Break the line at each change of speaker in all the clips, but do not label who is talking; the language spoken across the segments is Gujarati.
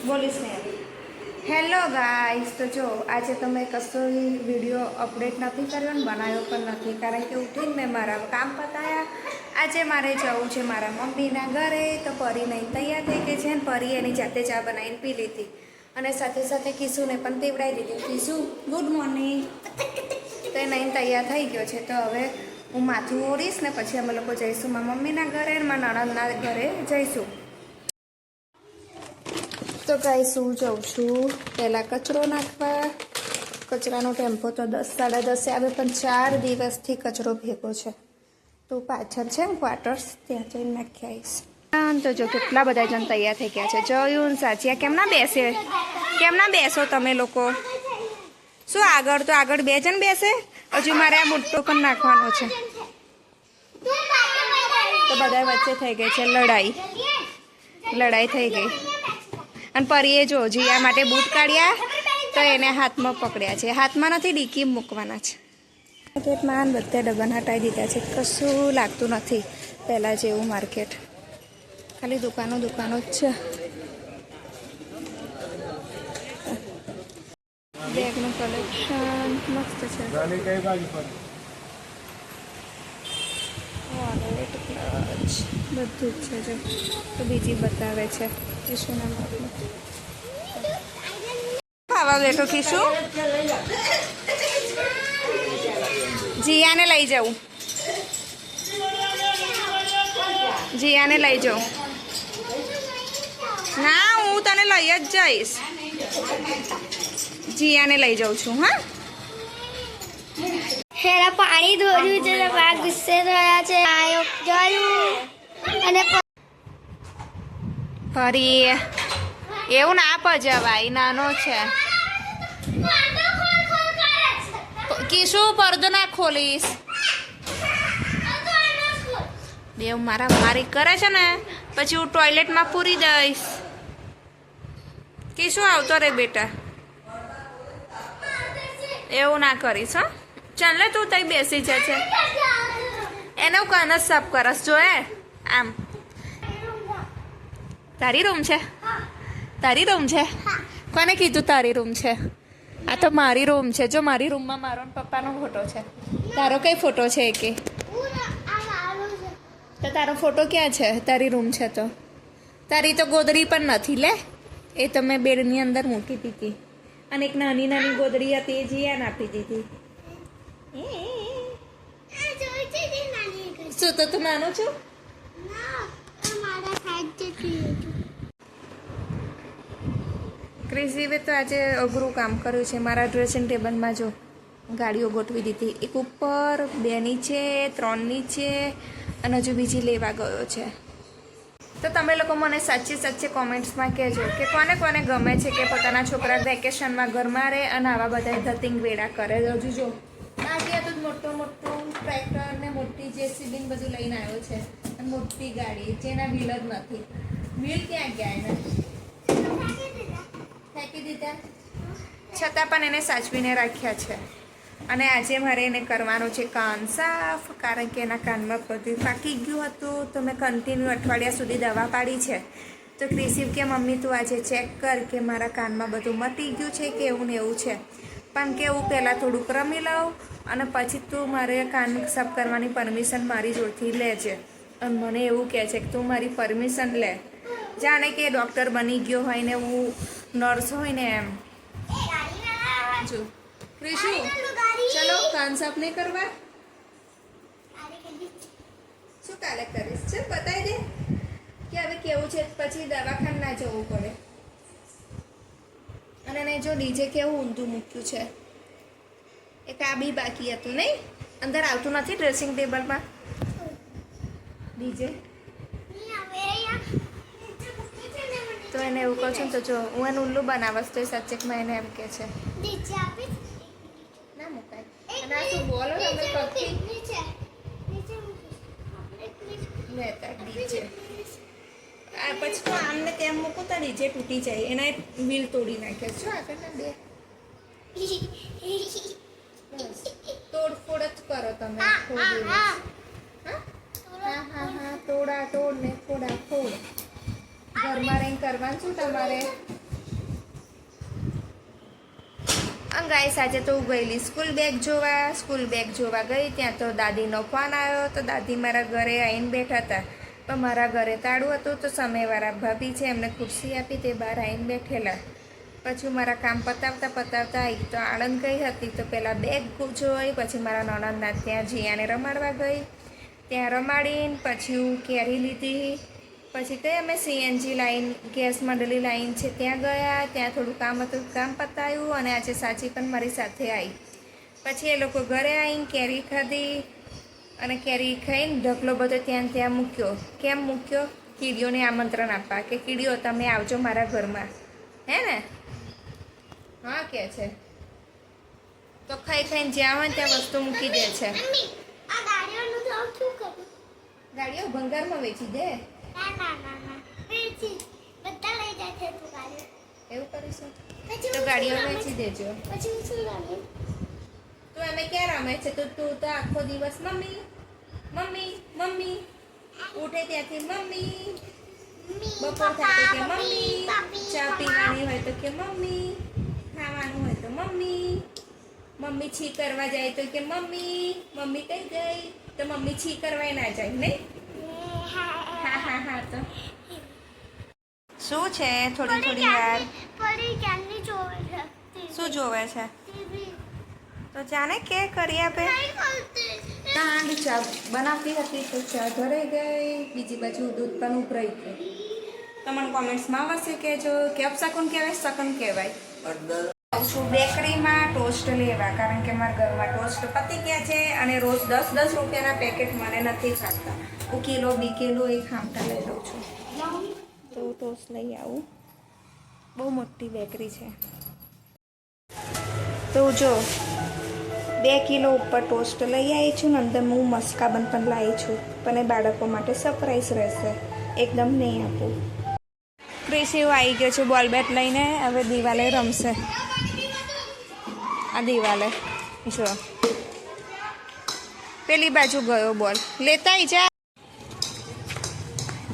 બોલીશ ને હેલો ગાઈસ. તો જો આજે તમે કશો વિડીયો અપડેટ નથી કર્યો ને બનાવ્યો પણ નથી, કારણ કે ઉઠીને મેં મારા કામ પતાયા. આજે મારે જવું છે મારા મમ્મીના ઘરે. તો પરી નહીં તૈયાર થઈ ગઈ છે ને પરી એની જાતે ચા બનાવીને પી લીધી અને સાથે સાથે કિશુને પણ પીવડાવી દીધી. Kishu good morning. તો એ નહીં તૈયાર થઈ ગયો છે. તો હવે હું માથું ઓળીશ ને પછી અમે લોકો જઈશું મારા મમ્મીના ઘરે ને મારા નણંદના ઘરે જઈશું. તો ગાઈસ હું જાઉં છું પહેલાં કચરો નાખવા. કચરાનો ટેમ્પો તો 10 સાડા 10 આવે પણ 4 દિવસથી કચરો ભેગો છે. તો પાછળ છે ને ક્વાર્ટર્સ ત્યાં જઈને નાખી આવીશ. તો જો કેટલા બધા જણ તૈયાર થઈ ગયા છે. જોયું સાચી કેમ ના બેસો તમે લોકો? શું આગળ તો આગળ 2 જણ બેસે? હજુ મારે આ મોટો પણ નાખવાનો છે. તો બધા વચ્ચે થઈ ગઈ છે લડાઈ થઈ ગઈ. અને પરીએ જો જીયા માટે બૂટ કાઢ્યા તો એને હાથમાં પકડ્યા છે. હાથમાં નથી, ડીકી મૂકવાના છે. માર્કેટમાં બધા ડબ્બા હટાવી દીધા છે. કશું લાગતું નથી પહેલાં જેવું માર્કેટ. ખાલી દુકાનો જ છે. બેગનું કલેક્શન મસ્ત છે. બધું જ છે. જો તો બીજી બતાવે છે કિશુના માપનું. ખાવા બેઠો કિશુ. જીયાને લઈ જાઉં. ના, હું તને લઈ જ જઈશ. જીયાને લઈ જાઉં છું. હા,
હેરા પાણી ધોર્યું છે તો બા ગુસ્સે થયા છે. આયો જોયું અને
ફરી એવું ના પજવાય, નાનો છે. કિશુ પડદો ના ખોલીશ. દેવ મારી કરે છે ને પછી હું ટોયલેટમાં પૂરી દઈશ. કિશુ આવતો રે બેટા, એવું ના કરીશ. હા ચાલ લે, તું તઈ બેસી જશે. એનો કાન જ સાફ કરસ. જોયે આમ તારી રૂમ છે. કોને કીધું તારી રૂમ છે? આ તો મારી રૂમ છે. જો મારી રૂમમાં મારો પપ્પાનો ફોટો છે. તારો કઈ ફોટો છે કે? તો તારો ફોટો ક્યાં છે? તારી રૂમ છે તો તારી તો ગોદડી પણ નથી. લે, એ તો મેં બેડની અંદર મૂકી દીધી. અને એક નાની ગોદડી હતી એ જીયાને આપી દીધી. શું તો તું નાનું છું? ક્રિસીવે તો આજે અઘરું કામ કર્યું છે. મારા ડ્રેસિંગ ટેબલમાં જો ગાડીઓ ગોઠવી દીધી. એક ઉપર, 2 નીચે, 3 નીચે અને હજુ બીજી લેવા ગયો છે. તો તમે લોકો મને સાચે કોમેન્ટ્સમાં કહેજો કે કોને ગમે છે કે પોતાના છોકરા વેકેશનમાં ઘરમાં રહે અને આવા બધા ધતિંગ વેડા કરે. હજુ જો આજે તો મોટું ટ્રેક્ટર ને મોટી જેસીબી બધું લઈને આવ્યો છે. અને મોટી ગાડી જેના વ્હીલ જ નથી. વ્હીલ ક્યાં ગયા એને? ફેંકી દીધા. છતાં પણ એને સાચવીને રાખ્યા છે. અને આજે મારે એને કરવાનું છે કાન સાફ, કારણ કે એના કાનમાં બધું પાકી ગયું હતું. તો મેં કન્ટિન્યુ અઠવાડિયા સુધી દવા પાડી છે. તો ક્રિસિવ કે મમ્મી તું આજે ચેક કર કે મારા કાનમાં બધું મટી ગયું છે કે એવું ને એવું છે. પણ કે હું પહેલાં થોડુંક રમી લઉં અને પછી તું મારે કાન સાફ કરવાની પરમિશન મારી જોડથી લેજે. અને મને એવું કહે છે કે તું મારી પરમિશન લે. જાણે કે ડૉક્ટર બની ગયો હોય ને હું નર્સ હોય ને એમ. જો ક્રિશુ, ચલો કાન સાફ નહીં કરવા? શું કાલે કરીશ? છે બતાવી દે કે હવે કેવું છે, પછી દવાખાને ના જવું પડે. અને એને જો ડીજે કેવું ઊંધું મૂક્યું છે. એક આ બી બાકી હતું નહીં? અંદર આવતું નથી ડ્રેસિંગ ટેબલમાં ડીજે. તો એને એવું કહું છું. તો જો હું એને ઉલ્લુ બનાવસ તો એ સચેકમાં એને એમ કહે છે ના મુકાય. અને આ શું બોલો તમે પગથી લેતા ડીજે. આ પછી તો આમને તેમ મૂકું તો ડીજે તૂટી જાય. એના વ્હીલ તોડી નાખે છો આગળના 2. તોડફોડ જ કરો તમે. હા તોડ ને ફોડ. ઘરમાં રહીને કરવાનું શું તમારે? ગાઈસ આજે તો હું ગયેલી સ્કૂલ બેગ જોવા ગઈ ત્યાં તો દાદીનો ફોન આવ્યો તો દાદી મારા ઘરે આવીને બેઠા હતા પણ મારા ઘરે તાળું હતું તો સામેવાળા ભાભી છે એમને ખુરશી આપી તે બહાર આવીને બેઠેલા પછી મારા કામ પતાવતા એક તો આણંદ ગઈ હતી તો પહેલાં બેગ જોઈ પછી મારા નણંદના ત્યાં જીયાને રમાડવા ગઈ ત્યાં રમાડીને પછી હું કેરી લીધી પછી કઈ અમે સીએનજી લાઈન ગેસ મંડળી લાઈન છે ત્યાં ગયા ત્યાં થોડું કામ હતું કામ પતાવ્યું અને આજે સાચી પણ મારી સાથે આવી પછી એ લોકો ઘરે આવીને કેરી ખાધી અને કેરી ખાઈને ઢગલો બધો ત્યાં મૂક્યો કેમ મૂક્યો કીડીઓને આમંત્રણ આપવા કે કીડીઓ તમે આવજો મારા ઘરમાં હે ને હા કે છે તો ખાઈને જ્યાં હોય ત્યાં વસ્તુ મૂકી દે છે ગાડીઓ ભંગારમાં વેચી દે એવું કરીશું તો ગાડીઓ વેચી દેજો તો અમે ક્યાં રમે છે તો તું તો આખો દિવસ મમ્મી મમ્મી મમ્મી ઉઠે ત્યાંથી મમ્મી બપોર થાય કે મમ્મી ચા પીવાની હોય તો કે મમ્મી ખાવાનું હોય તો મમ્મી મમ્મી છી કરવા જાય તો કે મમ્મી મમ્મી કઈ ગઈ તો મમ્મી છી કરવા ના જાય નહીં હા તો શું છે થોડી વાર શું જોવે છે તો જાણે કે કરી આપે કાંડ ચા બનાવતી હતી તો ચા ધરાઈ ગઈ બીજી બાજુ દૂધ પણ ઉભરાઈ ગયું તમને કોમેન્ટ્સમાં આવશે કહેજો કે અપશકુન કહેવાય શકુન કહેવાય આવું છું બેકરીમાં ટોસ્ટ લેવા કારણ કે મારા ઘરમાં ટોસ્ટ પતી ગયા છે અને રોજ 10 રૂપિયાના પેકેટ મને નથી ખાતા હું કિલો 2 કિલો એ ખામટા લઈ લઉં છું તો ટોસ્ટ લઈ આવું બહુ મોટી બેકરી છે તો જો 2 કિલો ઉપર ટોસ્ટ લઈ આવી છું ને અંદર હું મસ્કાબન પણ લાવી છું પણ એ બાળકો માટે સરપ્રાઈઝ રહેશે એકદમ નહીં આપું ક્રિશિવ આવી ગયો છે બોલ બેટ લઈને હવે દિવાલે રમશે આ દિવાલે જો પેલી બાજુ ગયો બોલ લેતા આવી જા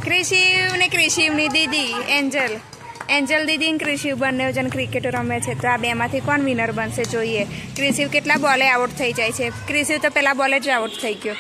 ક્રિશિવ ને ક્રિશિવની દીદી એન્જલ દીદી ને ક્રિશિવ બંને જણ ક્રિકેટ રમે છે તો આ બેમાંથી કોણ વિનર બનશે જોઈએ ક્રિશિવ કેટલા બોલે આઉટ થઈ જાય છે ક્રિશિવ તો પહેલા બોલે જ આઉટ થઈ ગયો